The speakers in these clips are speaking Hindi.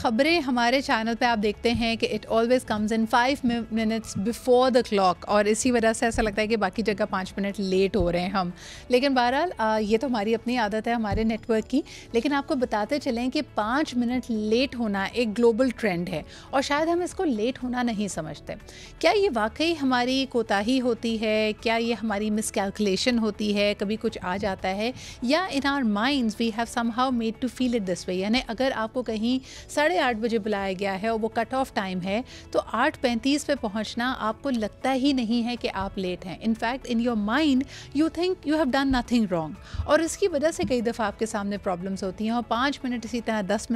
ख़बरें हमारे चैनल पे आप देखते हैं कि it always comes in 5 minutes before the clock, और इसी वजह से ऐसा लगता है कि बाकी जगह 5 मिनट लेट हो रहे हैं हम। लेकिन बहरहाल ये तो हमारी अपनी आदत है हमारे नेटवर्क की। लेकिन आपको बताते चलें कि 5 मिनट लेट होना एक ग्लोबल ट्रेंड है और शायद हम इसको लेट होना नहीं समझते। क्या ये वाकई हमारी कोताही होती है? क्या ये हमारी मिसकैलकुलेशन होती है? कभी कुछ आ जाता है, या in our minds we have somehow made to feel it this way? यानी अगर आपको कहीं 8:30 बजे बुलाया गया है और वो कट ऑफ टाइम है, तो 8:35 पे पहुंचना आपको लगता ही नहीं है कि आप लेट हैं। In fact in your mind you think you have done nothing wrong, और इसकी वजह से कई दफ़ा आपके सामने प्रॉब्लम्स होती हैं। और 5 मिनट इसी तरह 10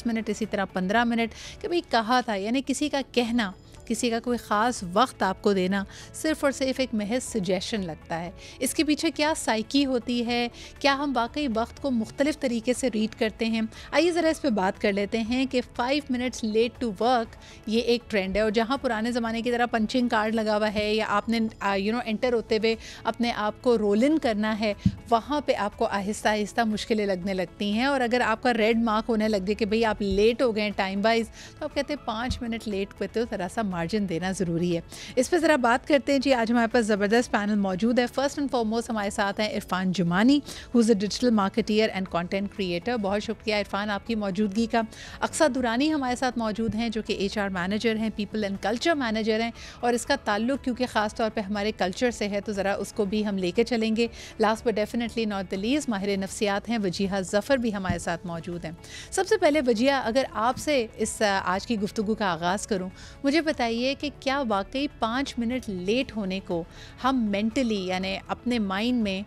मिनट इसी तरह 15 मिनट, कभी कहा था, यानी किसी का कहना, किसी का कोई ख़ास वक्त आपको देना सिर्फ़ और सिर्फ एक महज सजेशन लगता है। इसके पीछे क्या साइकी होती है? क्या हम वाकई वक्त को मुख्तलिफ़ तरीके से रीड करते हैं? आइए ज़रा इस पे बात कर लेते हैं कि 5 मिनट्स लेट टू वर्क ये एक ट्रेंड है, और जहाँ पुराने ज़माने की तरह पंचिंग कार्ड लगा हुआ है या आपने एंटर होते हुए अपने आप को रोल इन करना है, वहाँ पे आपको आहिस्ता आहिस्ता मुश्किलें लगने लगती हैं। और अगर आपका रेड मार्क होने लग जाए कि भाई आप लेट हो गए टाइम वाइज, तो आप कहते हैं 5 मिनट लेट हुए तो ज़रा सा मार्जिन देना ज़रूरी है। इस पर ज़रा बात करते हैं जी। आज हमारे पास ज़बरदस्त पैनल मौजूद है। फर्स्ट एंड फॉरमोस्ट हमारे साथ हैं Irfan Jumani, who is a digital marketer and content creator. बहुत शुक्रिया इरफान आपकी मौजूदगी का। अक्सा दुरानी हमारे साथ मौजूद हैं, जो कि HR मैनेजर हैं, पीपल एंड कल्चर मैनेजर हैं, और इसका ताल्लुक क्योंकि ख़ास तौर पर हमारे कल्चर से है, तो ज़रा उसको भी हम लेके चलेंगे। Last but definitely not the least माहिर नफ्सियात हैं वजीहा ज़फ़र भी हमारे साथ मौजूद हैं। सबसे पहले वजीहा, अगर आपसे इस आज की गुफ्तगू का आगाज़ करूँ, मुझे बताइए कि क्या वाकई 5 मिनट लेट होने को हम मेंटली यानी अपने माइंड में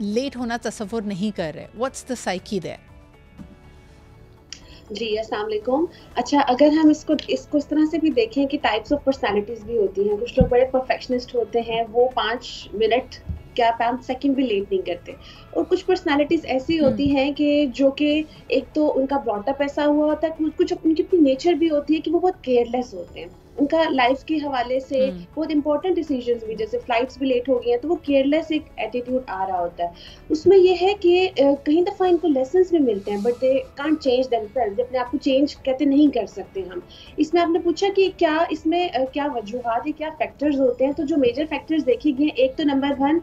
लेट होना तसव्वुर नहीं कर रहे? What's the psyche there? जी, अस्सलाम वालेकुम। अच्छा, अगर हम इसको इस तरह से भी देखें कि टाइप्स ऑफ पर्सनैलिटीज़ भी होती हैं। कुछ लोग बड़े परफेक्शनिस्ट होते हैं, वो 5 मिनट क्या 5 सेकंड भी लेट नहीं करते, और कुछ पर्सनैलिटीज़ ऐसी होती हैं कि जो कि एक तो उनका ब्रॉट अप ऐसा हुआ होता है, कुछ उनकी अपनी नेचर भी होती है कि वो बहुत केयरलेस होते हैं। उनका लाइफ़ के हवाले से बहुत इंपॉर्टेंट डिसीजंस भी, जैसे फ्लाइट्स भी लेट हो गई हैं, तो वो केयरलेस एक एटीट्यूड आ रहा होता है। उसमें ये है कि कई दफ़ा इनको लेसन्स भी मिलते हैं, but they can't change themselves, अपने आप को चेंज कहते नहीं कर सकते हम। इसमें आपने पूछा कि क्या इसमें क्या वजूहात या क्या फैक्टर्स होते हैं, तो जो मेजर फैक्टर्स देखे गए, एक तो नंबर 1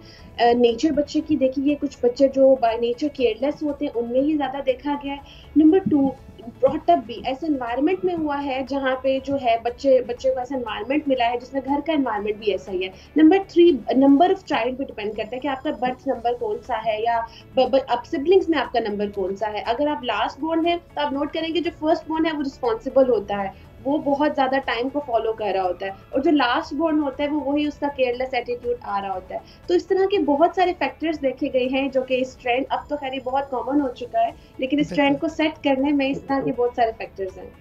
नेचर बच्चे की देखी गई। कुछ बच्चे जो बाय नेचर केयरलेस होते हैं, उनमें ही ज़्यादा देखा गया है। नंबर 2, ब्रॉट अप भी ऐसे एनवायरनमेंट में हुआ है जहाँ पे जो है बच्चे को ऐसा एनवायरनमेंट मिला है जिसमें घर का एनवायरनमेंट भी ऐसा ही है। नंबर 3, नंबर ऑफ चाइल्ड पे डिपेंड करता है कि आपका बर्थ नंबर कौन सा है, या अब सिबलिंग्स में आपका नंबर कौन सा है। अगर आप लास्ट बोर्न है, तो आप नोट करेंगे जो फर्स्ट बोर्न है वो रिस्पॉन्सिबल होता है, वो बहुत ज़्यादा टाइम को फॉलो कर रहा होता है, और जो लास्ट बोर्न होता है वो वही उसका केयरलेस एटीट्यूड आ रहा होता है। तो इस तरह के बहुत सारे फैक्टर्स देखे गए हैं, जो कि इस ट्रेंड, अब तो खैर ये बहुत कॉमन हो चुका है, लेकिन इस ट्रेंड को सेट करने में इस तरह के बहुत सारे फैक्टर्स हैं।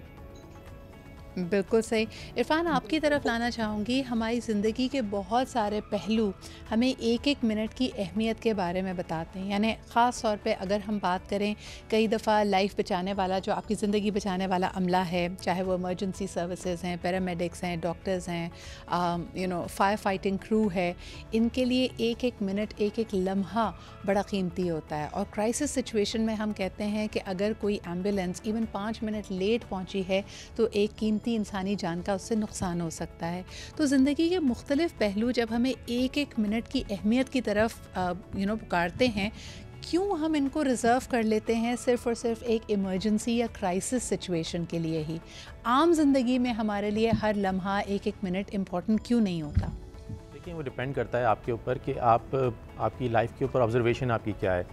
बिल्कुल सही। इरफान, आपकी तरफ लाना चाहूँगी। हमारी ज़िंदगी के बहुत सारे पहलू हमें एक एक मिनट की अहमियत के बारे में बताते हैं। यानी ख़ास तौर पे अगर हम बात करें, कई दफ़ा लाइफ बचाने वाला, जो आपकी ज़िंदगी बचाने वाला अमला है, चाहे वो इमरजेंसी सर्विसेज हैं, पैरामेडिक्स हैं, डॉक्टर्स हैं, फायर फाइटिंग क्रू है, इनके लिए एक एक मिनट, एक एक लम्हा बड़ा कीमती होता है। और क्राइसिस सिचुएशन में हम कहते हैं कि अगर कोई एम्बुलेंस इवन 5 मिनट लेट पहुँची है, तो एक कीमती इंसानी जान का उससे नुकसान हो सकता है। तो ज़िंदगी के मुख्तलिफ़ पहलू जब हमें एक एक मिनट की अहमियत की तरफ पुकारते हैं, क्यों हम इनको रिज़र्व कर लेते हैं सिर्फ़ और सिर्फ एक इमरजेंसी या क्राइसिस सिचुएशन के लिए ही? आम ज़िंदगी में हमारे लिए हर लम्हा, एक एक मिनट इम्पॉर्टेंट क्यों नहीं होता? देखिए, वो डिपेंड करता है आपके ऊपर कि आपकी लाइफ के ऊपर ऑब्जर्वेशन आपकी क्या है।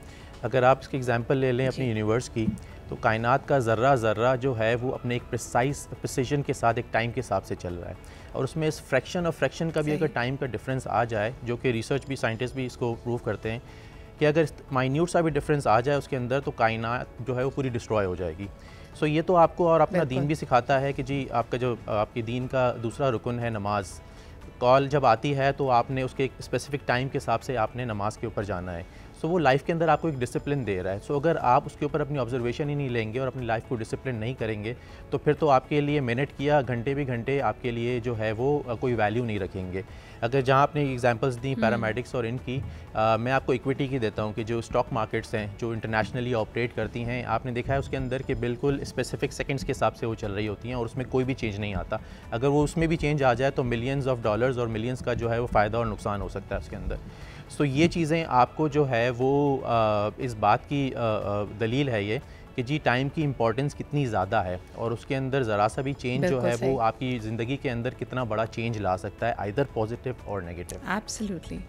अगर आप इसकी एग्जांपल ले लें अपनी यूनिवर्स की, तो कायनात का ज़र्रा ज़र्रा जो है वो अपने एक प्रिसिजन के साथ एक टाइम के हिसाब से चल रहा है, और उसमें इस फ्रैक्शन और फ्रैक्शन का भी अगर टाइम का डिफरेंस आ जाए, जो कि रिसर्च भी, साइंटिस्ट भी इसको प्रूव करते हैं कि अगर माइन्यूट सा भी डिफरेंस आ जाए उसके अंदर, तो कायनात जो है वो पूरी डिस्ट्रॉय हो जाएगी। सो ये तो आपको और अपना दीन भी सिखाता है कि जी आपकी दीन का दूसरा रुकन है नमाज। कॉल जब आती है तो आपने उसके एक स्पेसिफिक टाइम के हिसाब से आपने नमाज के ऊपर जाना है। सो वो लाइफ के अंदर आपको एक डिसिप्लिन दे रहा है। सो अगर आप उसके ऊपर अपनी ऑब्जर्वेशन ही नहीं लेंगे और अपनी लाइफ को डिसिप्लिन नहीं करेंगे तो फिर तो आपके लिए मिनट की या घंटे भी घंटे आपके लिए जो है वो कोई वैल्यू नहीं रखेंगे। अगर जहाँ आपने एग्जांपल्स दी पैरामेडिक्स और इनकी, मैं आपको इक्विटी की देता हूँ कि जो स्टॉक मार्केट्स हैं जो इंटरनेशनली ऑपरेट करती हैं, आपने देखा है उसके अंदर कि बिल्कुल स्पेसिफिक सेकंड्स के हिसाब से वो चल रही होती हैं और उसमें कोई भी चेंज नहीं आता। अगर वो उसमें भी चेंज आ जाए तो मिलियंस ऑफ डॉलर्स और मिलियंस का जो है वो फ़ायदा और नुकसान हो सकता है उसके अंदर। सो ये चीज़ें आपको जो है वो इस बात की दलील है ये कि जी टाइम की इम्पोर्टेंस कितनी ज़्यादा है और उसके अंदर ज़रा सा भी चेंज जो है वो आपकी ज़िंदगी के अंदर कितना बड़ा चेंज ला सकता है, आइदर पॉजिटिव और नेगेटिव। एब्सोल्युटली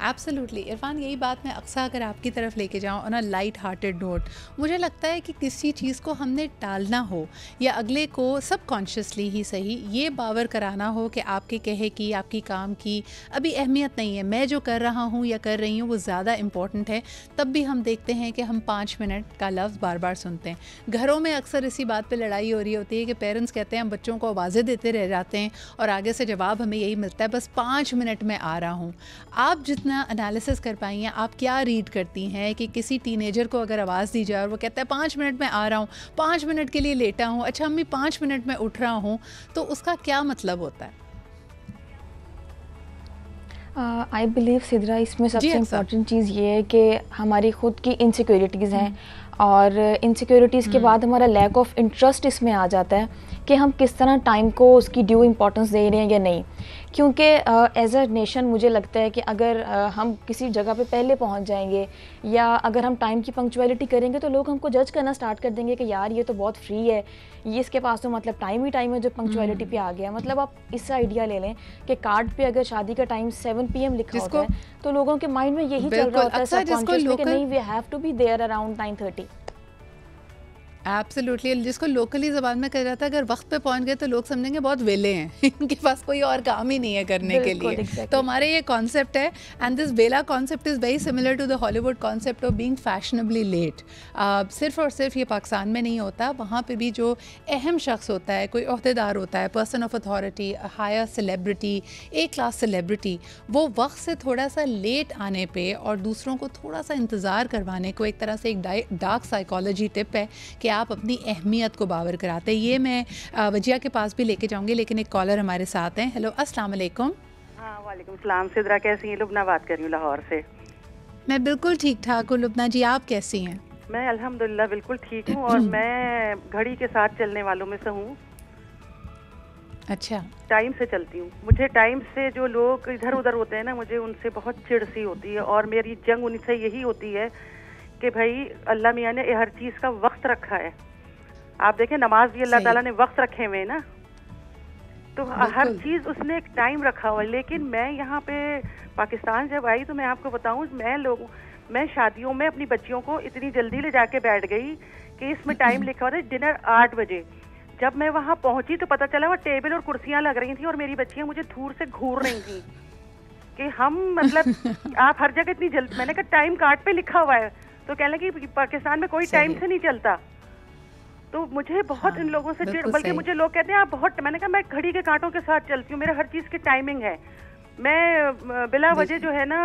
एब्सोल्युटली इरफान, यही बात मैं अक्सर अगर आपकी तरफ लेके जाऊँ on a light hearted note, मुझे लगता है कि किसी चीज़ को हमने टालना हो या अगले को सबकॉन्शियसली ही सही ये बावर कराना हो कि आपके कहे की, आपकी काम की अभी अहमियत नहीं है, मैं जो कर रहा हूँ या कर रही हूँ वो ज़्यादा इम्पॉर्टेंट है, तब भी हम देखते हैं कि हम 5 मिनट का लफ्ज़ बार बार सुनते हैं। घरों में अक्सर इसी बात पर लड़ाई हो रही होती है कि पेरेंट्स कहते हैं हम बच्चों को आवाज़ें देते रह जाते हैं और आगे से जवाब हमें यही मिलता है बस 5 मिनट में आ रहा हूँ। आप जितना एनालिसिस कर पाई हैं, आप क्या रीड करती हैं कि किसी टीनेजर को अगर आवाज़ दी जाए और वो कहता है 5 मिनट में आ रहा हूँ, 5 मिनट के लिए लेटा हूँ, अच्छा अम्मी 5 मिनट में उठ रहा हूँ, तो उसका क्या मतलब होता है? आई बिलीव सिद्रा इसमें सबसे इम्पॉर्टेंट चीज़ ये है कि हमारी खुद की इनसिक्योरिटीज़ हैं और इनसिक्योरिटीज़ के बाद हमारा लैक ऑफ इंटरेस्ट इसमें आ जाता है कि हम किस तरह टाइम को उसकी ड्यू इम्पोर्टेंस दे रहे हैं या नहीं। क्योंकि एज अ नेशन मुझे लगता है कि अगर हम किसी जगह पे पहले पहुंच जाएंगे या अगर हम टाइम की पंक्चुअलिटी करेंगे तो लोग हमको जज करना स्टार्ट कर देंगे कि यार ये तो बहुत फ्री है, ये इसके पास तो मतलब टाइम ही टाइम है जो पंक्चुअलिटी पे आ गया। मतलब आप इससे आइडिया ले लें कि कार्ड पे अगर शादी का टाइम 7 PM लिखा होता है तो लोगों के माइंड में यही चल रहा होता है सबकॉन्शियसली कि नहीं we have to be there around 9:30। Absolutely, जिसको लोकली ज़बान में कहा जाता है अगर वक्त पे पहुंच गए तो लोग समझेंगे बहुत वेले हैं इनके पास कोई और काम ही नहीं है करने के लिए। exactly. तो हमारे ये कॉन्सेप्ट है एंड दिस वेला concept is very similar to the Hollywood concept of being fashionably late. सिर्फ और सिर्फ ये पाकिस्तान में नहीं होता, वहाँ पे भी जो अहम शख्स होता है, कोई ओहदेदार होता है, person of authority, higher celebrity, A class celebrity, वो वक्त से थोड़ा सा लेट आने पे और दूसरों को थोड़ा सा इंतज़ार करवाने को एक तरह से एक डार्क साइकोलॉजी टिप है कि आप अपनी अहमियत को बावर कराते हैं। ये मैं वजिया के पास भी लेके जाऊंगी, लेकिन एक कॉलर हमारे साथ हैं। हेलो, अस्सलाम वालेकुम। हाँ, वालेकुम सलाम। सिद्रा कैसी हैं? लुबना बात कर रही हूँ लाहौर से। मैं बिल्कुल ठीक ठाक हूँ लुबना जी, आप कैसी हैं? मैं अल्हम्दुलिल्लाह बिल्कुल ठीक हूँ और मैं घड़ी के साथ चलने वालों में से हूँ। अच्छा, टाइम से चलती हूँ। मुझे टाइम से जो लोग इधर उधर होते हैं ना, मुझे उनसे बहुत चिढ़ सी होती है और मेरी जंग उनसे यही होती है कि भाई अल्लाह मियाँ ने हर चीज़ का वक्त रखा है। आप देखें नमाज भी अल्लाह ताला ने वक्त रखे हुए ना, तो हर चीज़ उसने एक टाइम रखा हुआ है। लेकिन मैं यहाँ पे पाकिस्तान जब आई तो मैं आपको बताऊँ, मैं शादियों में अपनी बच्चियों को इतनी जल्दी ले जाके बैठ गई कि इसमें टाइम लिखा हुआ था डिनर 8 बजे। जब मैं वहाँ पहुँची तो पता चला वहाँ टेबल और कुर्सियाँ लग रही थी और मेरी बच्चियाँ मुझे दूर से घूर रही थी कि हम मतलब आप हर जगह इतनी जल्दी। मैंने कहा टाइम कार्ड पे लिखा हुआ है, तो कहने लगी कि पाकिस्तान में कोई टाइम से नहीं चलता। तो मुझे बहुत इन लोगों से चिढ़, बल्कि मुझे लोग कहते हैं आप बहुत, मैंने कहा मैं घड़ी के कांटों के साथ चलती हूँ, मेरा हर चीज़ की टाइमिंग है। मैं बिला वजह जो है ना,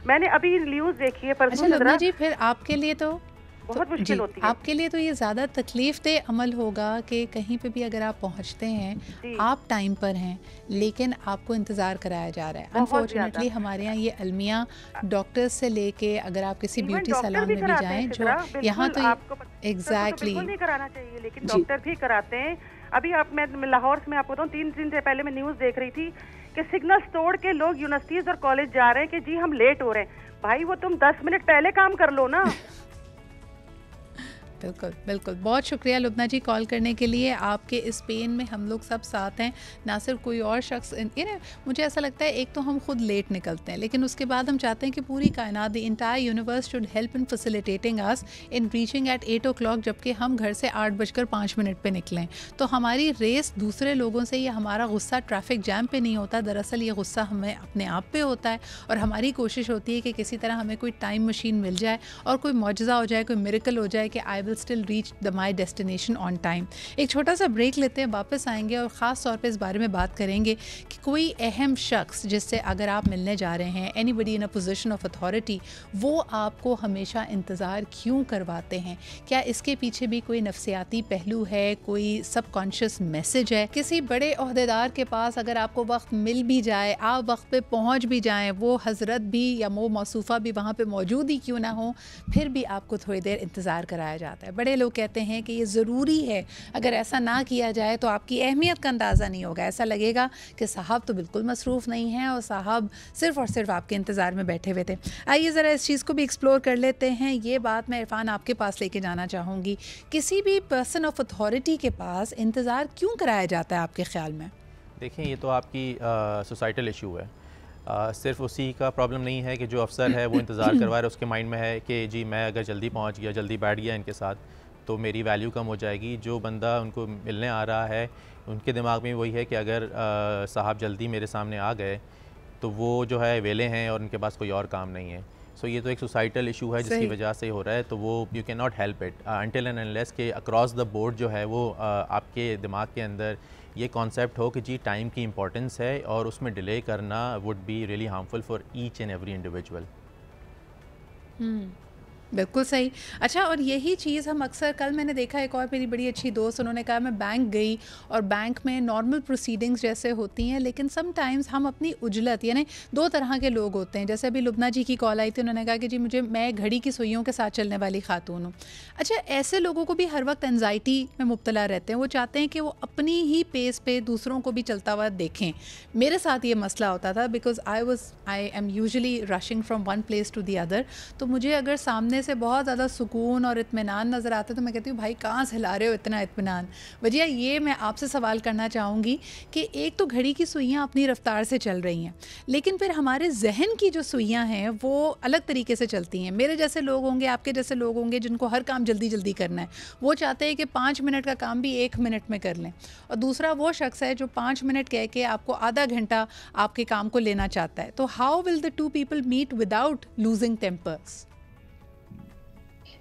मैंने अभी न्यूज़ देखी है परसों। अच्छा लुबना जी, फिर आपके लिए तो बहुत मुश्किल होती है। आपके लिए तो ये ज़्यादा तकलीफ देह अमल होगा कि कहीं पे भी अगर आप पहुंचते हैं आप टाइम पर हैं लेकिन आपको इंतज़ार कराया जा रहा है। अनफॉर्चुनेटली हमारे यहाँ ये अलमिया डॉक्टर्स से लेके अगर आप किसी ब्यूटी सैलून में भी जाएं, जो यहाँ तो एग्जैक्टली नहीं कराना चाहिए, लेकिन डॉक्टर भी कराते हैं। अभी मैं लाहौर से मैं आपको बताऊँ, 3 दिन से पहले मैं न्यूज़ देख रही थी कि सिग्नल्स तोड़ के लोग यूनिवर्सिटीज़ और कॉलेज जा रहे हैं कि जी हम लेट हो रहे हैं। भाई वो तुम 10 मिनट पहले काम कर लो ना। बिल्कुल बिल्कुल, बहुत शुक्रिया लुबना जी कॉल करने के लिए। आपके इस पेन में हम लोग सब साथ हैं, ना सिर्फ कोई और शख्स। मुझे ऐसा लगता है एक तो हम खुद लेट निकलते हैं, लेकिन उसके बाद हम चाहते हैं कि पूरी कायनात, the entire universe should help in facilitating us in reaching at 8 o'clock, जबकि हम घर से 8:05 पे निकलें। तो हमारी रेस दूसरे लोगों से या हमारा गुस्सा ट्रैफिक जैम पे नहीं होता, दरअसल ये गुस्सा हमें अपने आप पे होता है और हमारी कोशिश होती है कि किसी तरह हमें कोई टाइम मशीन मिल जाए और कोई मौजज़ा हो जाए, कोई मिरेकल हो जाए कि I will still reach the my destination on time. एक छोटा सा ब्रेक लेते हैं, वापस आएंगे और ख़ास तौर पे इस बारे में बात करेंगे कि कोई अहम शख्स जिससे अगर आप मिलने जा रहे हैं, anybody in a position of authority, वो आपको हमेशा इंतज़ार क्यों करवाते हैं। क्या इसके पीछे भी कोई नफ्सियाती पहलू है, कोई सबकॉन्शियस मैसेज है। किसी बड़े ओहदेदार के पास अगर आपको वक्त मिल भी जाए, आप वक्त पे पहुंच भी जाएं, वो हज़रत भी या वो मौसूफ़ा भी वहाँ पे मौजूद ही क्यों ना हो, फिर भी आपको थोड़ी देर इंतज़ार कराया जाता है। बड़े लोग कहते हैं कि ये ज़रूरी है, अगर ऐसा ना किया जाए तो आपकी अहमियत का अंदाज़ा नहीं होगा, ऐसा लगेगा कि साहब तो बिल्कुल मसरूफ़ नहीं हैं और साहब सिर्फ़ और सिर्फ आपके इंतज़ार में बैठे हुए थे। आइए ज़रा इस चीज़ को भी एक्सप्लोर कर लेते हैं। ये बात मैं इरफान आपके पास लेके जाना चाहूँगी, किसी भी पर्सन ऑफ अथॉरिटी के पास इंतज़ार क्यों कराया जाता है आपके ख्याल में? देखें, ये तो आपकी सोसाइटल इशू है। सिर्फ उसी का प्रॉब्लम नहीं है कि जो अफसर है वो इंतज़ार करवा रहा है, उसके माइंड में है कि जी मैं अगर जल्दी पहुंच गया, जल्दी बैठ गया इनके साथ तो मेरी वैल्यू कम हो जाएगी। जो बंदा उनको मिलने आ रहा है उनके दिमाग में वही है कि अगर साहब जल्दी मेरे सामने आ गए तो वो जो है वेले हैं और उनके पास कोई और काम नहीं है। सो ये तो एक सोसाइटल इशू है जिसकी वजह से हो रहा है। तो वो you can not help it until and unless के अक्रॉस द बोर्ड जो है वो आपके दिमाग के अंदर ये कॉन्सेप्ट हो कि जी टाइम की इंपॉर्टेंस है और उसमें डिले करना would be really harmful for each and every individual. बिल्कुल सही। अच्छा, और यही चीज़ हम अक्सर, कल मैंने देखा एक और मेरी बड़ी अच्छी दोस्त, उन्होंने कहा मैं बैंक गई और बैंक में नॉर्मल प्रोसीडिंग्स जैसे होती हैं, लेकिन समटाइम्स हम अपनी उजलत, यानी दो तरह के लोग होते हैं। जैसे अभी लुबना जी की कॉल आई थी, उन्होंने कहा कि जी मैं घड़ी की सुइयों के साथ चलने वाली खातून हूँ। अच्छा, ऐसे लोगों को भी हर वक्त एनजाइटी में मुब्तला रहते हैं, वो चाहते हैं कि वो अपनी ही पेस पे दूसरों को भी चलता हुआ देखें। मेरे साथ ये मसला होता था because I am usually rushing from one place to the other. तो मुझे अगर सामने से बहुत ज़्यादा सुकून और इत्मीनान नज़र आता है तो मैं कहती हूँ भाई कहाँ से ला रहे हो इतना इत्मीनान। वजह ये मैं आपसे सवाल करना चाहूँगी कि एक तो घड़ी की सुइयाँ अपनी रफ्तार से चल रही हैं, लेकिन फिर हमारे जहन की जो सुइयाँ हैं वो अलग तरीके से चलती हैं। मेरे जैसे लोग होंगे, आपके जैसे लोग होंगे जिनको हर काम जल्दी जल्दी करना है, वो चाहते हैं कि 5 मिनट का काम भी 1 मिनट में कर लें। और दूसरा वो शख्स है जो 5 मिनट कह के आपको आधा घंटा आपके काम को लेना चाहता है। तो how will the two people meet without losing tempers?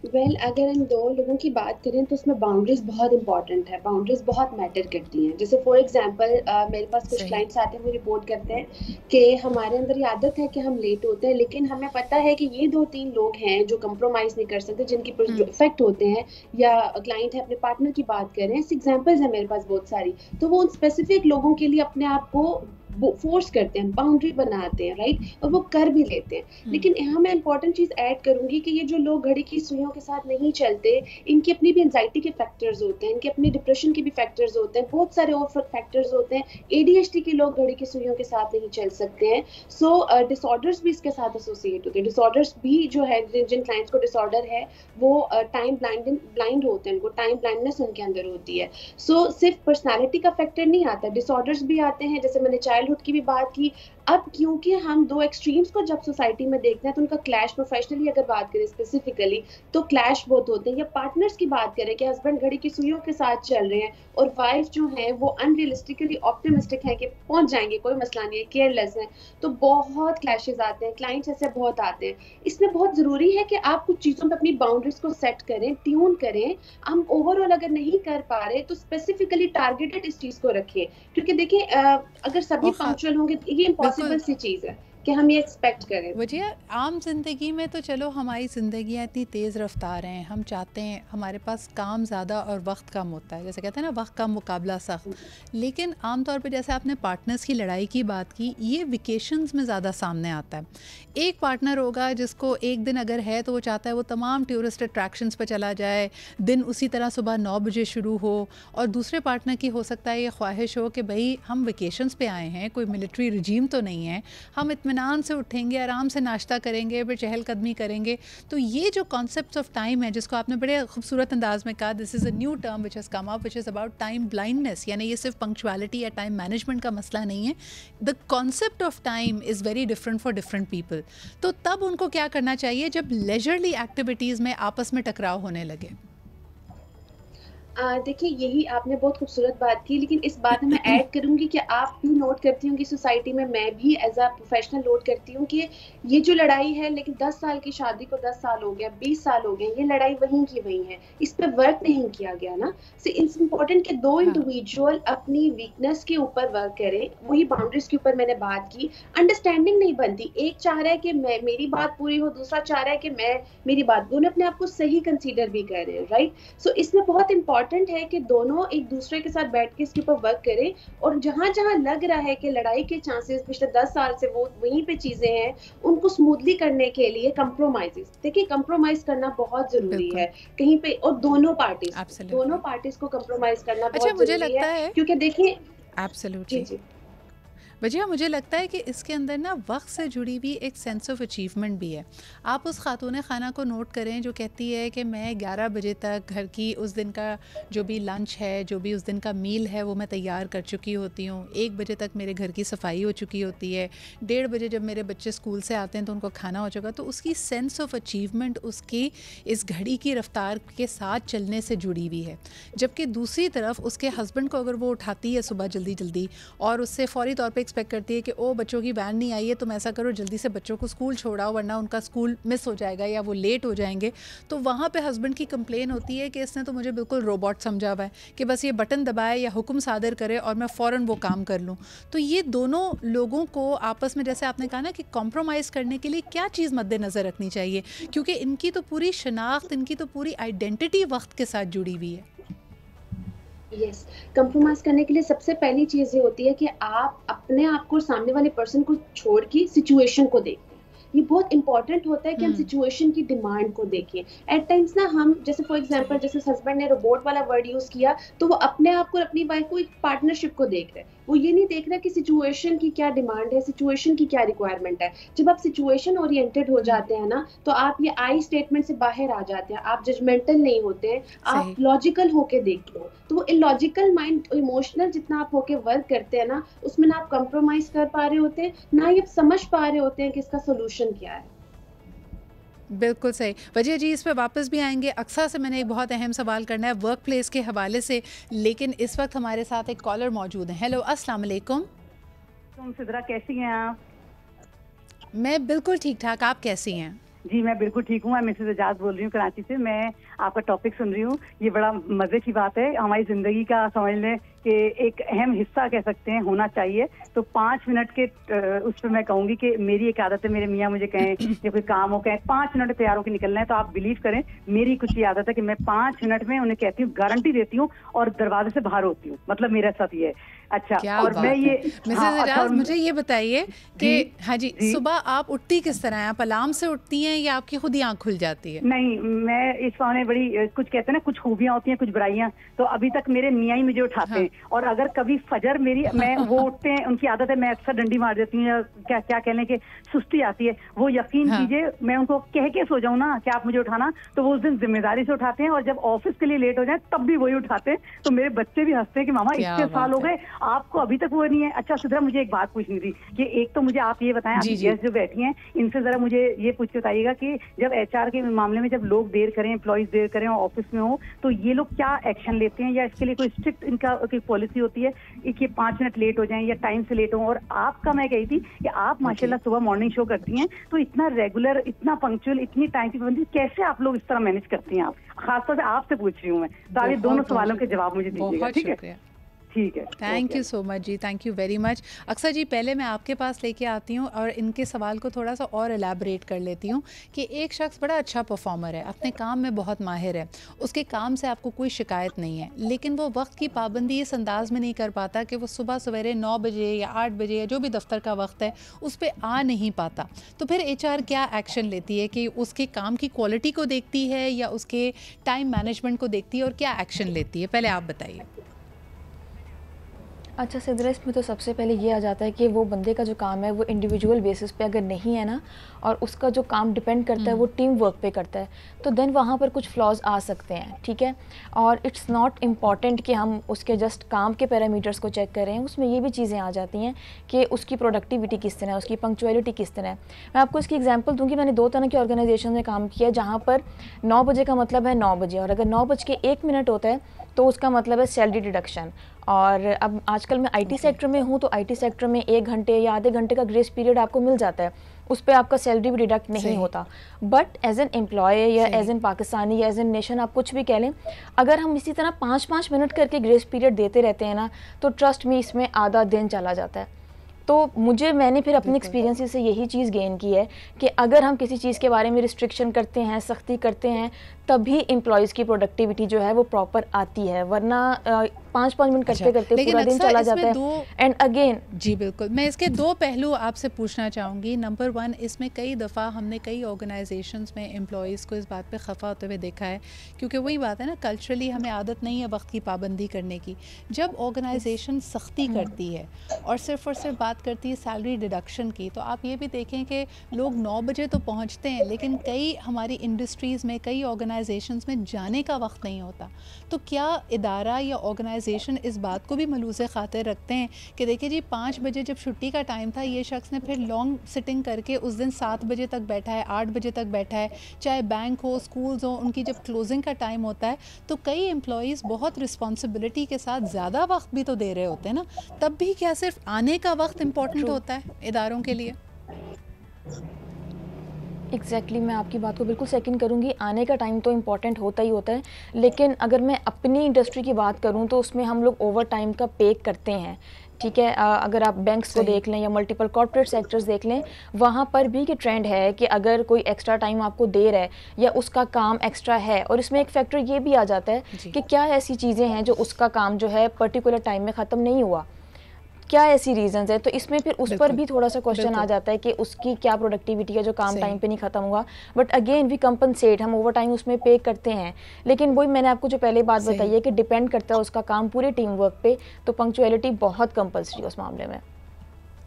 अगर इन दो लोगों की बात करें तो उसमें बाउंड्रीज बहुत इंपॉर्टेंट है, बाउंड्रीज बहुत मैटर करती हैं। जैसे फॉर एग्जांपल मेरे पास कुछ क्लाइंट्स आते हैं, वो रिपोर्ट करते हैं कि हमारे अंदर ये आदत है कि हम लेट होते हैं, लेकिन हमें पता है कि ये 2-3 लोग हैं जो कंप्रोमाइज़ नहीं कर सकते, जिनकी जो इफेक्ट होते हैं, या क्लाइंट है अपने पार्टनर की बात करें, ऐसे एग्जाम्पल्स हैं मेरे पास बहुत सारी। तो वो उन स्पेसिफिक लोगों के लिए अपने आप को फोर्स करते हैं, बाउंड्री बनाते हैं, राइट, और वो कर भी लेते हैं। लेकिन यहाँ मैं इंपॉर्टेंट चीज ऐड करूंगी कि ये जो लोग घड़ी की सुइयों के साथ नहीं चलते, इनकी अपनी भी एंजाइटी के फैक्टर्स होते हैं, इनके अपने डिप्रेशन के भी फैक्टर्स होते हैं, बहुत सारे और फैक्टर्स होते हैं। ADHD के लोग घड़ी की सुइयों के साथ नहीं चल सकते हैं। सो डिसऑर्डर्स भी इसके साथ एसोसिएट होते हैं। डिसऑर्डर्स भी जो है, जिन क्लाइंट्स को डिसऑर्डर है वो टाइम ब्लाइंड होते हैं, उनको टाइम ब्लाइंडनेस उनके अंदर होती है। सो सिर्फ पर्सनैलिटी का फैक्टर नहीं आता, डिसऑर्डर्स भी आते हैं। जैसे मैंने चाइल्डहुड की भी बात की। अब क्योंकि हम दो एक्सट्रीम्स को जब सोसाइटी में देखते हैं तो उनका क्लैश, प्रोफेशनली अगर बात करें स्पेसिफिकली, तो क्लैश बहुत होते हैं। या पार्टनर्स की बात करें कि हस्बैंड घड़ी की सुइयों के साथ चल रहे हैं और वाइफ जो है वो अनरियलिस्टिकली ऑप्टिमिस्टिक है कि पहुंच जाएंगे, कोई मसला नहीं है, केयरलेस है, तो बहुत क्लैशेस आते हैं। क्लाइंट्स ऐसे बहुत आते हैं। इसमें बहुत जरूरी है कि आप कुछ चीजों पर अपनी बाउंड्रीज को सेट करें, ट्यून करें। हम ओवरऑल अगर नहीं कर पा रहे तो स्पेसिफिकली टारगेटेड इस चीज को रखें, क्योंकि देखिए अगर सभी पंक्चुअल होंगे, ये इम्पॉसिबल सी चीज है कि हम ये एक्सपेक्ट करें। वजह आम ज़िंदगी में तो चलो हमारी ज़िंदगियाँ इतनी तेज़ रफ्तार हैं, हम चाहते हैं, हमारे पास काम ज़्यादा और वक्त कम होता है, जैसे कहते हैं ना वक्त कम मुकाबला सख्त। लेकिन आम तौर पे जैसे आपने पार्टनर्स की लड़ाई की बात की, ये वेकेशंस में ज़्यादा सामने आता है। एक पार्टनर होगा जिसको एक दिन अगर है तो वो चाहता है वो तमाम टूरिस्ट अट्रैक्शंस पर चला जाए, दिन उसी तरह सुबह 9 बजे शुरू हो। और दूसरे पार्टनर की हो सकता है ये ख्वाहिश हो कि भाई हम वेकेशंस पे आए हैं, कोई मिलिट्री रिजीम तो नहीं है, हम इत्मीनान से उठेंगे, आराम से नाश्ता करेंगे, फिर चहलकदमी करेंगे। तो ये जो कॉन्सेप्ट ऑफ टाइम है, जिसको आपने बड़े खूबसूरत अंदाज में कहा, this is a new term which has come up which is about time blindness, यानी ये सिर्फ पंक्चुअलिटी या टाइम मैनेजमेंट का मसला नहीं है। The concept of time is very different for different people. तो तब उनको क्या करना चाहिए जब लेजरली एक्टिविटीज़ में आपस में टकराव होने लगे? देखिए, यही आपने बहुत खूबसूरत बात की, लेकिन इस बात में मैं ऐड करूंगी कि आप भी नोट करती होंगी सोसाइटी में, मैं भी एज अ प्रोफेशनल नोट करती हूँ कि ये जो लड़ाई है, लेकिन 10 साल की शादी को 10 साल हो गया, 20 साल हो गए, ये लड़ाई वहीं की वहीं है, इस पे वर्क नहीं किया गया ना। सो इट्स इम्पोर्टेंट कि दो इंडिविजुअल अपनी वीकनेस के ऊपर वर्क करें। वही बाउंड्रीज के ऊपर मैंने बात की, अंडरस्टैंडिंग नहीं बनती, एक चाह रहा है कि मैं मेरी बात पूरी हो, दूसरा चाह रहा है कि मैं मेरी बात, दोनों अपने आप को सही कंसीडर भी कर रहे हैं, राइट। सो इसमें बहुत इंपॉर्टेंट है कि दोनों एक दूसरे के साथ बैठ के इसके ऊपर वर्क करें, और जहां जहां लग रहा है कि लड़ाई के चांसेस पिछले 10 साल से वो वहीं पे चीजें हैं, उनको स्मूथली करने के लिए कंप्रोमाइजेस, देखिए कंप्रोमाइज करना बहुत जरूरी है कहीं पे, और दोनों पार्टीज को कंप्रोमाइज करना बहुत जरूरी है, क्योंकि देखिए एब्सोल्युटली जी वजह मुझे लगता है कि इसके अंदर ना वक्त से जुड़ी हुई एक सेंस ऑफ अचीवमेंट भी है। आप उस खातून खाना को नोट करें जो कहती है कि मैं 11 बजे तक घर की उस दिन का जो भी लंच है, जो भी उस दिन का मील है, वो मैं तैयार कर चुकी होती हूँ। 1 बजे तक मेरे घर की सफाई हो चुकी होती है। 1:30 बजे जब मेरे बच्चे स्कूल से आते हैं तो उनको खाना हो चुका। तो उसकी सेंस ऑफ अचीवमेंट उसकी इस घड़ी की रफ्तार के साथ चलने से जुड़ी हुई है। जबकि दूसरी तरफ उसके हस्बैंड को अगर वो उठाती है सुबह जल्दी जल्दी और उससे फ़ौरी तौर पर एक्सपेक्ट करती है कि ओ बच्चों की वैन नहीं आई है, तुम ऐसा करो जल्दी से बच्चों को स्कूल छोड़ाओ वरना उनका स्कूल मिस हो जाएगा या वो लेट हो जाएंगे, तो वहाँ पे हस्बैंड की कंप्लेन होती है कि इसने तो मुझे बिल्कुल रोबोट समझा हुआ है कि बस ये बटन दबाए या हुक्म सादर करे और मैं फ़ौरन वो काम कर लूँ। तो ये दोनों लोगों को आपस में, जैसे आपने कहा ना कि कॉम्प्रोमाइज़ करने के लिए क्या चीज़ मद्देनज़र रखनी चाहिए, क्योंकि इनकी तो पूरी शनाख्त, इनकी तो पूरी आइडेंटिटी वक्त के साथ जुड़ी हुई है। यस, कंप्रोमाइज करने के लिए सबसे पहली चीज ये होती है कि आप अपने आप को सामने वाले पर्सन को छोड़ के सिचुएशन को देखते हैं। ये बहुत इंपॉर्टेंट होता है कि हम सिचुएशन की डिमांड को देखें। एट टाइम्स ना हम, जैसे फॉर एग्जांपल जैसे हस्बैंड ने रोबोट वाला वर्ड यूज किया, तो वो अपने आप को और अपनी वाइफ को एक पार्टनरशिप को देख रहे हैं, वो ये नहीं देख रहा कि सिचुएशन की क्या डिमांड है, सिचुएशन की क्या रिक्वायरमेंट है। जब आप सिचुएशन ओरिएंटेड हो जाते हैं ना, तो आप ये आई स्टेटमेंट से बाहर आ जाते हैं, आप जजमेंटल नहीं होते हैं, आप लॉजिकल होके देखते हो। तो वो इलॉजिकल माइंड, इमोशनल जितना आप होके वर्क करते हैं ना, उसमें ना आप कंप्रोमाइज कर पा रहे होते हैं, ना ही आप समझ पा रहे होते हैं कि इसका सोल्यूशन क्या है। बिल्कुल सही। वजह जी इस पे वापस भी आएंगे। अक्सर से मैंने एक बहुत अहम सवाल करना है वर्क प्लेस के हवाले से, लेकिन इस वक्त हमारे साथ एक कॉलर मौजूद है। हेलो, अस्सलाम वालेकुम। तुम सिद्रा कैसी हैं आप? मैं बिल्कुल ठीक ठाक, आप कैसी हैं? जी मैं बिल्कुल ठीक हूँ। मैं मिसेज एजाज बोल रही हूँ कराची से। मैं आपका टॉपिक सुन रही हूँ, ये बड़ा मजे की बात है, हमारी जिंदगी का समझ लें कि एक अहम हिस्सा कह सकते हैं, होना चाहिए। तो 5 मिनट के उस पर मैं कहूँगी कि मेरी एक आदत है, मेरे मियाँ मुझे कहें या कोई काम हो कहें 5 मिनट तैयार होकर निकलना है, तो आप बिलीव करें मेरी कुछ ये आदत है कि मैं 5 मिनट में उन्हें कहती हूँ, गारंटी देती हूँ और दरवाजे से बाहर होती हूँ। मतलब मेरे साथ ये है। अच्छा, और मैं ये मिसेज एजाज मुझे ये बताइए कि हाँ जी, सुबह आप उठती किस तरह हैं? आप अलार्म से उठती हैं या आपकी खुद ही आँख खुल जाती है? नहीं, मैं इस मामले बड़ी कुछ कहते हैं ना, कुछ खूबियां होती हैं कुछ बुराइयां, तो अभी तक मेरे मियाँ ही मुझे उठाते हैं। और अगर कभी फजर मेरी मैं वो उठते हैं, उनकी आदत है, मैं अक्सर डंडी मार देती हूँ या क्या क्या कहने के सुस्ती आती है, वो यकीन कीजिए मैं उनको कह के सो जाऊँ ना कि आप मुझे उठाना, तो वो उस दिन जिम्मेदारी से उठाते हैं। और जब ऑफिस के लिए लेट हो जाए तब भी वही उठाते हैं। तो मेरे बच्चे भी हंसते हैं कि मामा इतने साल हो गए आपको अभी तक वो नहीं है। अच्छा सिद्रा, मुझे एक बात पूछनी थी कि एक तो मुझे आप ये बताएं, आपकी गेस्ट जो बैठी हैं इनसे जरा मुझे ये पूछ के बताइएगा कि जब HR के मामले में जब लोग देर करें, एम्प्लॉइज देर करें और ऑफिस में हो, तो ये लोग क्या एक्शन लेते हैं, या इसके लिए कोई स्ट्रिक्ट इनका कोई पॉलिसी होती है कि 5 मिनट लेट हो जाएं या टाइम से लेट हो? और आपका मैं कही थी कि आप माशाल्लाह सुबह मॉर्निंग शो करती हैं, तो इतना रेगुलर, इतना पंक्चुअल, इतनी टाइम की पाबंदी कैसे आप लोग इस तरह मैनेज करती हैं? आप खासतौर से आपसे पूछ रही हूँ मैं, तो आप ये दोनों सवालों के जवाब मुझे दीजिएगा, ठीक है? ठीक है, थैंक यू सो मच जी, थैंक यू वेरी मच। अक्सर जी पहले मैं आपके पास लेके आती हूँ और इनके सवाल को थोड़ा सा और एलैबोरेट कर लेती हूँ कि एक शख्स बड़ा अच्छा परफॉर्मर है, अपने काम में बहुत माहिर है, उसके काम से आपको कोई शिकायत नहीं है, लेकिन वो वक्त की पाबंदी इस अंदाज में नहीं कर पाता कि वो सुबह सवेरे 9 बजे या 8 बजे या जो भी दफ्तर का वक्त है उस पर आ नहीं पाता। तो फिर HR क्या एक्शन लेती है कि उसके काम की क्वालिटी को देखती है या उसके टाइम मैनेजमेंट को देखती है, और क्या एक्शन लेती है? पहले आप बताइए। अच्छा सिद्रा, इसमें तो सबसे पहले ये आ जाता है कि वो बंदे का जो काम है वो इंडिविजुअल बेसिस पे अगर नहीं है ना, और उसका जो काम डिपेंड करता है वो टीम वर्क पे करता है, तो देन वहाँ पर कुछ फ्लॉज आ सकते हैं, ठीक है? और इट्स नॉट इम्पॉर्टेंट कि हम उसके जस्ट काम के पैरामीटर्स को चेक करें, उसमें ये भी चीज़ें आ जाती हैं कि उसकी प्रोडक्टिविटी किस तरह है, उसकी पंक्चुअलिटी किस तरह है। मैं आपको इसकी एग्जाम्पल दूँगी। मैंने 2 तरह की ऑर्गेनाइजेशन में काम किया जहाँ पर 9 बजे का मतलब है 9 बजे, और अगर 9 बज के 1 मिनट होता है तो उसका मतलब है सैलरी डिडक्शन। और अब आजकल मैं आईटी सेक्टर में हूँ, तो आईटी सेक्टर में 1 घंटे या आधे घंटे का ग्रेस पीरियड आपको मिल जाता है, उस पर आपका सैलरी भी डिडक्ट नहीं होता। बट एज एन एम्प्लॉय या एज एन पाकिस्तानी या एज एन नेशन, आप कुछ भी कह लें, अगर हम इसी तरह 5-5 मिनट करके ग्रेस पीरियड देते रहते हैं ना, तो ट्रस्ट मी इसमें आधा दिन चला जाता है। तो मैंने फिर अपने एक्सपीरियंस से यही चीज़ गेन की है कि अगर हम किसी चीज़ के बारे में रिस्ट्रिक्शन करते हैं, सख्ती करते हैं, तभी एम्प्लॉयज़ की प्रोडक्टिविटी जो है वो प्रॉपर आती है, वरना 5-5 मिनट करते करते पूरा दिन चला जाता है। एंड अगेन जी बिल्कुल, मैं इसके 2 पहलू आपसे पूछना चाहूँगी। नंबर 1, इसमें कई दफ़ा हमने कई ऑर्गेनाइजेशंस में एम्प्लॉयज़ को इस बात पे खफा होते हुए देखा है, क्योंकि वही बात है ना, कल्चरली हमें आदत नहीं है वक्त की पाबंदी करने की। जब ऑर्गेनाइजेशन सख्ती करती है और सिर्फ बात करती है सैलरी डिडक्शन की, तो आप ये भी देखें कि लोग 9 बजे तो पहुँचते हैं, लेकिन कई हमारी इंडस्ट्रीज़ में, कई ऑर्गेनाइजेशंस में जाने का वक्त नहीं होता। तो क्या इदारा या ऑर्गेनाइजेशन इस बात को भी मलूज़े खातिर रखते हैं कि देखिए जी 5 बजे जब छुट्टी का टाइम था, ये शख्स ने फिर लॉन्ग सिटिंग करके उस दिन 7 बजे तक बैठा है, 8 बजे तक बैठा है, चाहे बैंक हो, स्कूल्स हो, उनकी जब क्लोजिंग का टाइम होता है, तो कई एम्प्लॉयज़ बहुत रिस्पॉन्सिबिलिटी के साथ ज़्यादा वक्त भी तो दे रहे होते हैं ना, तब भी क्या सिर्फ आने का वक्त इम्पॉर्टेंट होता है इदारों के लिए? एग्जैक्टली मैं आपकी बात को बिल्कुल सेकंड करूंगी। आने का टाइम तो इम्पॉर्टेंट होता ही होता है, लेकिन अगर मैं अपनी इंडस्ट्री की बात करूं तो उसमें हम लोग ओवर टाइम का पे करते हैं, ठीक है। अगर आप बैंक्स को देख लें या मल्टीपल कॉर्पोरेट सेक्टर्स देख लें, वहाँ पर भी कि ट्रेंड है कि अगर कोई एक्स्ट्रा टाइम आपको दे रहा है या उसका काम एक्स्ट्रा है, और इसमें एक फैक्टर ये भी आ जाता है कि क्या ऐसी चीज़ें हैं जो उसका काम जो है पर्टिकुलर टाइम में ख़त्म नहीं हुआ, क्या ऐसी रीजंस है, तो इसमें फिर उस पर भी थोड़ा सा क्वेश्चन आ जाता है कि उसकी क्या प्रोडक्टिविटी है जो काम टाइम पे नहीं खत्म हुआ। बट अगेन वी कंपनसेट, हम ओवर टाइम उसमें पे करते हैं, लेकिन वही मैंने आपको जो पहले बात बताई है कि डिपेंड करता है उसका काम पूरे टीम वर्क पे, तो पंक्चुअलिटी बहुत कंपल्सरी उस मामले में।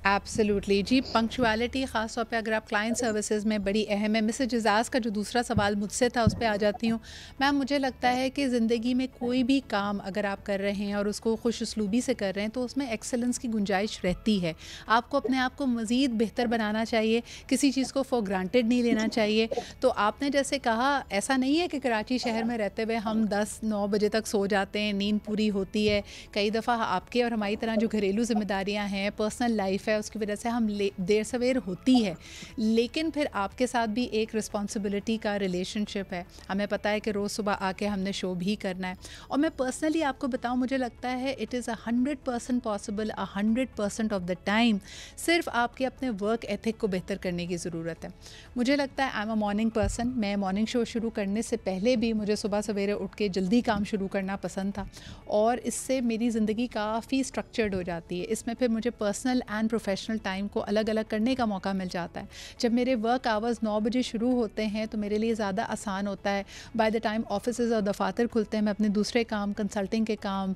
एब्सोल्युटली जी, पंक्चुअलिटी ख़ास तौर पे अगर आप क्लाइंट सर्विसेज में बड़ी अहम है। मिसेस जजाज का जो दूसरा सवाल मुझसे था उस पे आ जाती हूँ। मैम, मुझे लगता है कि ज़िंदगी में कोई भी काम अगर आप कर रहे हैं और उसको खुश उसलूबी से कर रहे हैं, तो उसमें एक्सेलेंस की गुंजाइश रहती है। आपको अपने आप को मज़ीद बेहतर बनाना चाहिए, किसी चीज़ को फॉर ग्रांटेड नहीं लेना चाहिए। तो आपने जैसे कहा, ऐसा नहीं है कि कराची शहर में रहते हुए हम 10-9 बजे तक सो जाते हैं, नींद पूरी होती है। कई दफ़ा आपके और हमारी तरह जो घरेलू ज़िम्मेदारियाँ हैं, पर्सनल लाइफ है, उसकी वजह से हम देर सवेर होती है, लेकिन फिर आपके साथ भी एक रिस्पॉन्सिबिलिटी का रिलेशनशिप है। हमें पता है कि रोज़ सुबह आके हमने शो भी करना है। और मैं पर्सनली आपको बताऊं, मुझे लगता है it is 100% possible 100% of the time. सिर्फ आपके अपने वर्क एथिक को बेहतर करने की ज़रूरत है। मुझे लगता है I am a morning person. मैं मॉर्निंग शो शुरू करने से पहले भी मुझे सुबह सवेरे उठ के जल्दी काम शुरू करना पसंद था, और इससे मेरी ज़िंदगी काफ़ी स्ट्रक्चर्ड हो जाती है। इसमें फिर मुझे पर्सनल एंड प्रोफेशनल टाइम को अलग अलग करने का मौका मिल जाता है। जब मेरे वर्क आवर्स 9 बजे शुरू होते हैं तो मेरे लिए ज़्यादा आसान होता है। बाय द टाइम ऑफिसेज और दफातर खुलते हैं, मैं अपने दूसरे काम, कंसल्टिंग के काम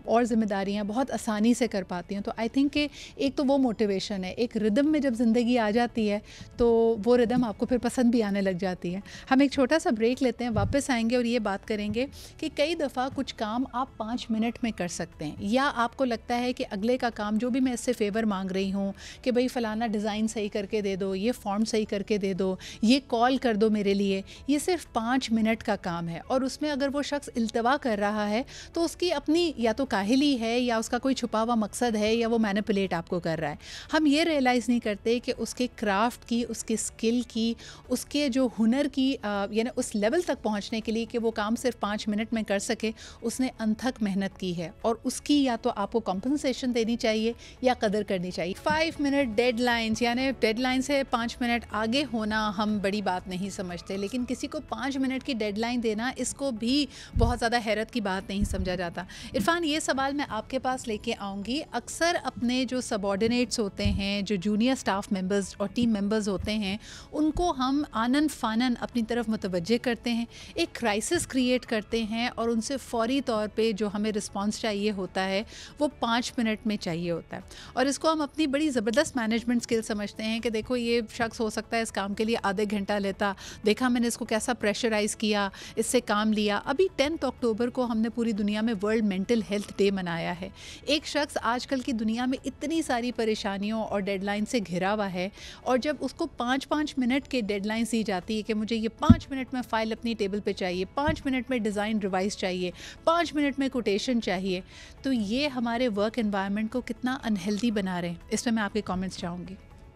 और ज़िम्मेदारियाँ बहुत आसानी से कर पाती हूँ। तो आई थिंक कि एक तो वो मोटिवेशन है, एक रिदम में जब ज़िंदगी आ जाती है तो वो रिदम आपको फिर पसंद भी आने लग जाती है। हम एक छोटा सा ब्रेक लेते हैं, वापस आएंगे और ये बात करेंगे कि कई दफ़ा कुछ काम आप 5 मिनट में कर सकते हैं, या आपको लगता है कि अगले का काम, जो भी मैं इससे फेवर मांग रही हूँ कि भाई फ़लाना डिज़ाइन सही करके दे दो, ये फॉर्म सही करके दे दो, ये कॉल कर दो मेरे लिए, ये सिर्फ 5 मिनट का काम है। और उसमें अगर वो शख्स इल्तवा कर रहा है तो उसकी अपनी या तो काहिली है, या उसका कोई छुपा हुआ मकसद है, या वो मैनिपुलेट आपको कर रहा है। हम ये रियलाइज़ नहीं करते कि उसके क्राफ्ट की, उसके स्किल की, उसके जो हुनर की, यानी उस लेवल तक पहुँचने के लिए कि वो काम सिर्फ 5 मिनट में कर सके, उसने अनथक मेहनत की है, और उसकी या तो आपको कॉम्पनसेशन देनी चाहिए या कदर करनी चाहिए। 5 मिनट डेडलाइंस, यानी डेडलाइन से 5 मिनट आगे होना हम बड़ी बात नहीं समझते, लेकिन किसी को 5 मिनट की डेडलाइन देना, इसको भी बहुत ज़्यादा हैरत की बात नहीं समझा जाता। इरफान, ये सवाल मैं आपके पास लेके आऊँगी। अक्सर अपने जो सबॉर्डिनेट्स होते हैं, जो जूनियर स्टाफ मेंबर्स और टीम मेंबर्स होते हैं, उनको हम आनन फानन अपनी तरफ मुतवज्जे करते हैं, एक क्राइसिस क्रिएट करते हैं, और उनसे फ़ौरी तौर पे जो हमें रिस्पॉन्स चाहिए होता है वो 5 मिनट में चाहिए होता है। और इसको हम अपने अपनी बड़ी ज़बरदस्त मैनेजमेंट स्किल समझते हैं कि देखो ये शख्स हो सकता है इस काम के लिए आधे घंटा लेता, देखा मैंने इसको कैसा प्रेशराइज़ किया, इससे काम लिया। अभी 10 अक्टूबर को हमने पूरी दुनिया में वर्ल्ड मेंटल हेल्थ डे मनाया है। एक शख्स आजकल की दुनिया में इतनी सारी परेशानियों और डेडलाइन से घिरा हुआ है, और जब उसको 5-5 मिनट के डेडलाइंस दी जाती है कि मुझे ये 5 मिनट में फ़ाइल अपनी टेबल पे चाहिए, 5 मिनट में डिज़ाइन रिवाइज चाहिए, 5 मिनट में कोटेशन चाहिए, तो ये हमारे वर्क एनवायरनमेंट को कितना अनहेल्दी बना रहे हैं। इसमें मैं आपके कमेंट्स चाहूँगी।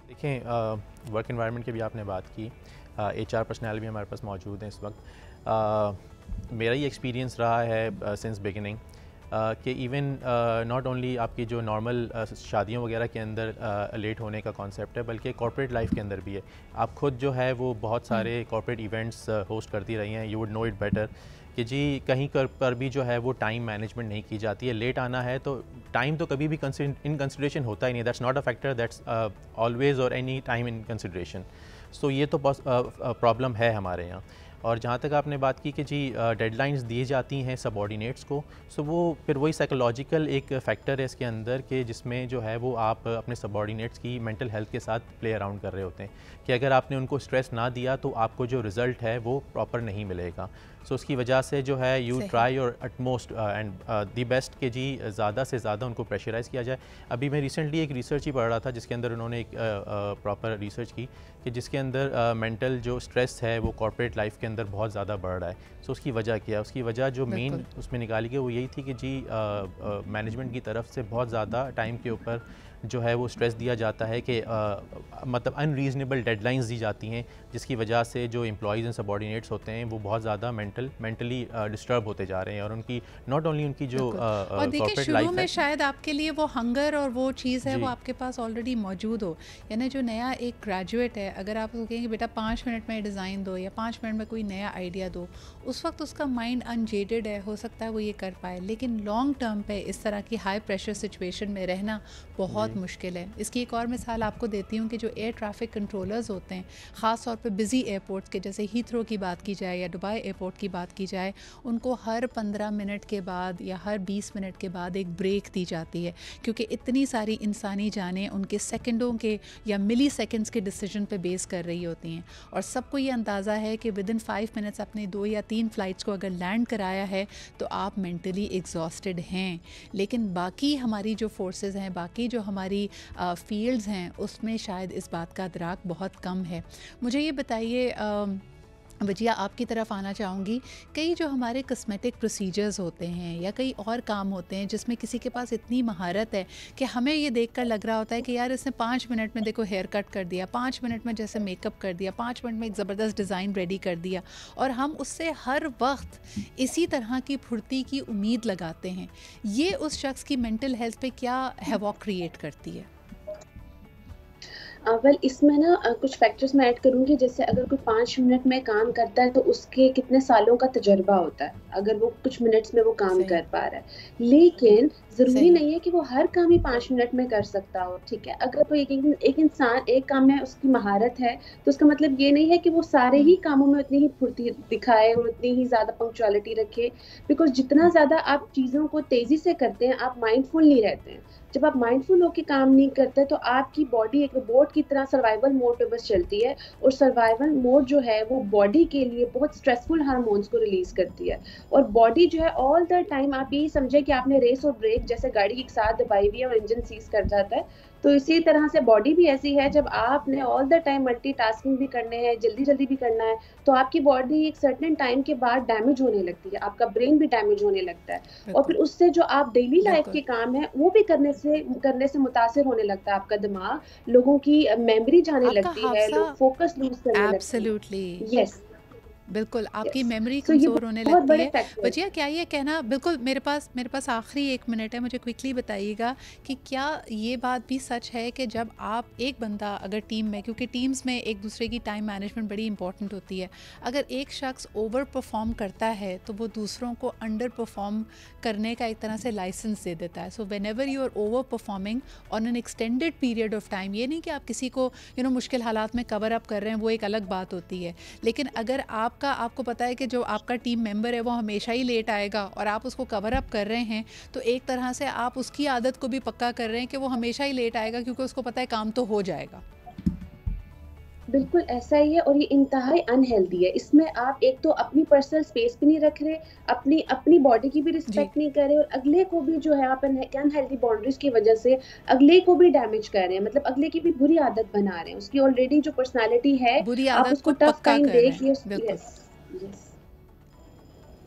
देखें, वर्क एनवायरनमेंट की भी आपने बात की, HR पर्सनल भी हमारे पास मौजूद हैं इस वक्त। मेरा ही एक्सपीरियंस रहा है सिंस बिगिनिंग कि इवन नॉट ओनली आपकी जो नॉर्मल शादियों वगैरह के अंदर लेट होने का कॉन्सेप्ट है, बल्कि कॉर्पोरेट लाइफ के अंदर भी है। आप खुद जो है वो बहुत सारे कॉर्पोरेट इवेंट्स होस्ट करती रही हैं, you would know it better कि जी कहीं पर भी जो है वो टाइम मैनेजमेंट नहीं की जाती है। लेट आना है तो टाइम तो कभी भी इन कंसिडरेशन होता ही नहीं, that's not a factor, that's always और एनी टाइम इन कंसिडरेशन। सो ये तो प्रॉब्लम है हमारे यहाँ। और जहाँ तक आपने बात की कि जी डेडलाइंस दी जाती हैं सबऑर्डिनेट्स को, सो वो फिर वही साइकोलॉजिकल एक फ़ैक्टर है इसके अंदर कि जिसमें जो है वो आप अपने सबऑर्डिनेट्स की मेंटल हेल्थ के साथ प्ले अराउंड कर रहे होते हैं कि अगर आपने उनको स्ट्रेस ना दिया तो आपको जो रिज़ल्ट है वो प्रॉपर नहीं मिलेगा। सो उसकी वजह से जो है you try your utmost and the best कि जी ज़्यादा से ज़्यादा उनको प्रेशराइज़ किया जाए। अभी मैं रिसेंटली एक रिसर्च ही पढ़ रहा था जिसके अंदर उन्होंने एक प्रॉपर रिसर्च की कि जिसके अंदर मेंटल जो स्ट्रेस है वो कॉर्पोरेट लाइफ के अंदर बहुत ज़्यादा बढ़ रहा है। सो उसकी वजह क्या है? उसकी वजह जो मेन उसमें निकाली गई वो यही थी कि जी मैनेजमेंट की तरफ से बहुत ज़्यादा टाइम के ऊपर जो है वो स्ट्रेस दिया जाता है कि मतलब अनरीज़नेबल डेडलाइंस दी जाती हैं, जिसकी वजह से जो एम्प्लॉइज़ एंड सबऑर्डिनेट्स होते हैं वो बहुत ज़्यादा मेंटली डिस्टर्ब होते जा रहे हैं। और उनकी नॉट ओनली उनकी जो और देखिए शुरू में शायद आपके लिए वो हंगर और वो चीज़ है वो आपके पास ऑलरेडी मौजूद हो, यानी जो नया एक ग्रेजुएट है अगर आप उसको कहेंगे बेटा 5 मिनट में डिज़ाइन दो या 5 मिनट में कोई नया आइडिया दो, उस वक्त उसका माइंड अनजेडेड है, हो सकता है वो ये कर पाए, लेकिन लॉन्ग टर्म पे इस तरह की हाई प्रेशर सिचुएशन में रहना बहुत मुश्किल है। इसकी एक और मिसाल आपको देती हूँ कि जो एयर ट्रैफिक कंट्रोलर्स होते हैं, ख़ास तौर पे बिज़ी एयरपोर्ट्स के, जैसे हीथ्रो की बात की जाए या दुबई एयरपोर्ट की बात की जाए, उनको हर 15 मिनट के बाद या हर 20 मिनट के बाद एक ब्रेक दी जाती है, क्योंकि इतनी सारी इंसानी जानें उनके सेकंडों के या मिली सेकंड्स के डिसीजन पे बेस कर रही होती हैं। और सबको ये अंदाज़ा है कि विदिन 5 मिनट्स अपने 2 या 3 फ़्लाइट्स को अगर लैंड कराया है तो आप मेंटली एग्जॉस्टेड हैं। लेकिन बाकी हमारी जो फोर्सेस हैं, बाकी जो हमारी फील्ड्स हैं, उसमें शायद इस बात का अदराक बहुत कम है। मुझे ये बताइए वजिया, आपकी तरफ आना चाहूँगी, कई जो हमारे कॉस्मेटिक प्रोसीजर्स होते हैं या कई और काम होते हैं जिसमें किसी के पास इतनी महारत है कि हमें ये देखकर लग रहा होता है कि यार इसने 5 मिनट में देखो हेयर कट कर दिया, 5 मिनट में जैसे मेकअप कर दिया, 5 मिनट में एक ज़बरदस्त डिज़ाइन रेडी कर दिया, और हम उससे हर वक्त इसी तरह की फुर्ती की उम्मीद लगाते हैं। ये उस शख्स की मेंटल हेल्थ पे क्या हैवॉक क्रिएट करती है? वेल इसमें ना कुछ फैक्टर्स मैं ऐड करूँगी। जैसे अगर कोई 5 मिनट में काम करता है तो उसके कितने सालों का तजर्बा होता है अगर वो कुछ मिनट्स में वो काम कर पा रहा है। लेकिन ज़रूरी नहीं है कि वो हर काम ही 5 मिनट में कर सकता हो, ठीक है। अगर कोई एक इंसान एक काम में उसकी महारत है तो उसका मतलब ये नहीं है कि वो सारे ही कामों में उतनी ही फुर्ती दिखाए और उतनी ही ज़्यादा पंक्चुअलिटी रखे, बिकॉज जितना ज़्यादा आप चीज़ों को तेज़ी से करते हैं आप माइंडफुल नहीं रहते हैं। जब आप माइंडफुल होकर काम नहीं करते तो आपकी बॉडी एक रोबोट की तरह सर्वाइवल मोड पे बस चलती है, और सर्वाइवल मोड जो है वो बॉडी के लिए बहुत स्ट्रेसफुल हार्मोन्स को रिलीज करती है। और बॉडी जो है ऑल द टाइम, आप यही समझे कि आपने रेस और ब्रेक जैसे गाड़ी एक साथ दबाई हुई है और इंजन सीज कर जाता है, तो इसी तरह से बॉडी भी ऐसी है। जब आपने ऑल द टाइम मल्टीटास्किंग भी करने हैं, जल्दी जल्दी भी करना है, तो आपकी बॉडी एक सर्टेन टाइम के बाद डैमेज होने लगती है, आपका ब्रेन भी डैमेज होने लगता है, और फिर उससे जो आप डेली लाइफ के काम है वो भी करने से मुतासिर होने लगता है आपका दिमाग, लोगों की मेमोरी जाने लगती है, लोग फोकस लूज करने लगते हैं। यस, बिल्कुल आपकी मेमोरी कमज़ोर होने लगती है। वजिया, क्या ये कहना, बिल्कुल मेरे पास आखिरी 1 मिनट है, मुझे क्विकली बताइएगा कि क्या ये बात भी सच है कि जब आप एक बंदा अगर टीम में, क्योंकि टीम्स में एक दूसरे की टाइम मैनेजमेंट बड़ी इंपॉर्टेंट होती है, अगर एक शख्स ओवर परफॉर्म करता है तो वो दूसरों को अंडर परफॉर्म करने का एक तरह से लाइसेंस दे देता है। So whenever you are over performing on an extended period of time, ये नहीं कि आप किसी को मुश्किल हालात में कवर अप कर रहे हैं, वो एक अलग बात होती है, लेकिन अगर आप आपको पता है कि जो आपका टीम मेंबर है वो हमेशा ही लेट आएगा और आप उसको कवर अप कर रहे हैं, तो एक तरह से आप उसकी आदत को भी पक्का कर रहे हैं कि वो हमेशा ही लेट आएगा, क्योंकि उसको पता है काम तो हो जाएगा। बिल्कुल ऐसा ही है, और ये इंतहाई अनहेल्दी है। इसमें आप एक तो अपनी पर्सनल स्पेस भी नहीं रख रहे, अपनी बॉडी की भी रिस्पेक्ट नहीं कर रहे, और अगले को भी जो है आप अनहेल्दी बाउंड्रीज की वजह से अगले को भी डैमेज कर रहे हैं, मतलब अगले की भी बुरी आदत बना रहे हैं। उसकी ऑलरेडी जो पर्सनालिटी है, बुरी आप आदत उसको को टफ पक्का टाइम कर रहे देखिए। हैं। यस,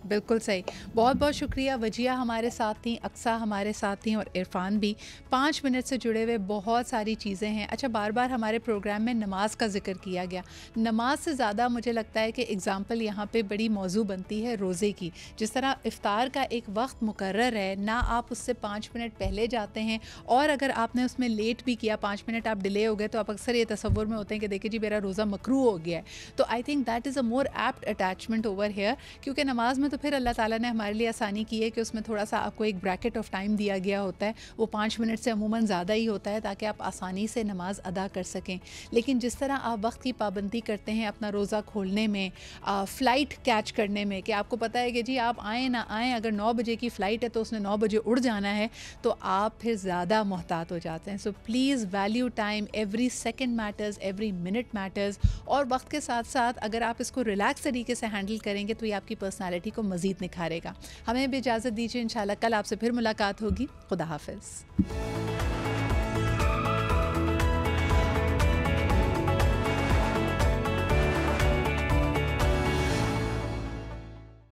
बिल्कुल सही। बहुत बहुत शुक्रिया। वजिया हमारे साथ थी, अक्सा हमारे साथ थी और इरफान भी। 5 मिनट से जुड़े हुए बहुत सारी चीज़ें हैं। अच्छा, बार बार हमारे प्रोग्राम में नमाज का जिक्र किया गया। नमाज से ज़्यादा मुझे लगता है कि एग्ज़ाम्पल यहाँ पे बड़ी मौजू बनती है रोज़े की। जिस तरह इफ़्तार का एक वक्त मुकर्रर है ना, आप उससे 5 मिनट पहले जाते हैं, और अगर आपने उसमें लेट भी किया, 5 मिनट आप डिले हो गए, तो आप अक्सर ये तसव्वुर में होते हैं कि देखिए जी मेरा रोज़ा मकरू हो गया है। तो I think that is a more apt attachment over here, क्योंकि नमाज में तो फिर अल्लाह ताला ने हमारे लिए आसानी की है कि उसमें थोड़ा सा आपको एक ब्रैकेट ऑफ टाइम दिया गया होता है। वो 5 मिनट से अमूमन ज़्यादा ही होता है, ताकि आप आसानी से नमाज अदा कर सकें। लेकिन जिस तरह आप वक्त की पाबंदी करते हैं अपना रोज़ा खोलने में, फ़्लाइट कैच करने में, कि आपको पता है कि जी आप आएँ ना आएँ, अगर 9 बजे की फ़्लाइट है तो उसने 9 बजे उड़ जाना है, तो आप फिर ज़्यादा मोहतात हो जाते हैं। So please value time, every second matters, every minute matters. और वक्त के साथ साथ अगर आप इसको रिलैक्स तरीके से हैंडल करेंगे तो ये आपकी पर्सनैलिटी को मज़ीद निखारेगा। हमें भी इजाज़त दीजिए, इंशाल्लाह कल आपसे फिर मुलाकात होगी। खुदा हाफ़िज़।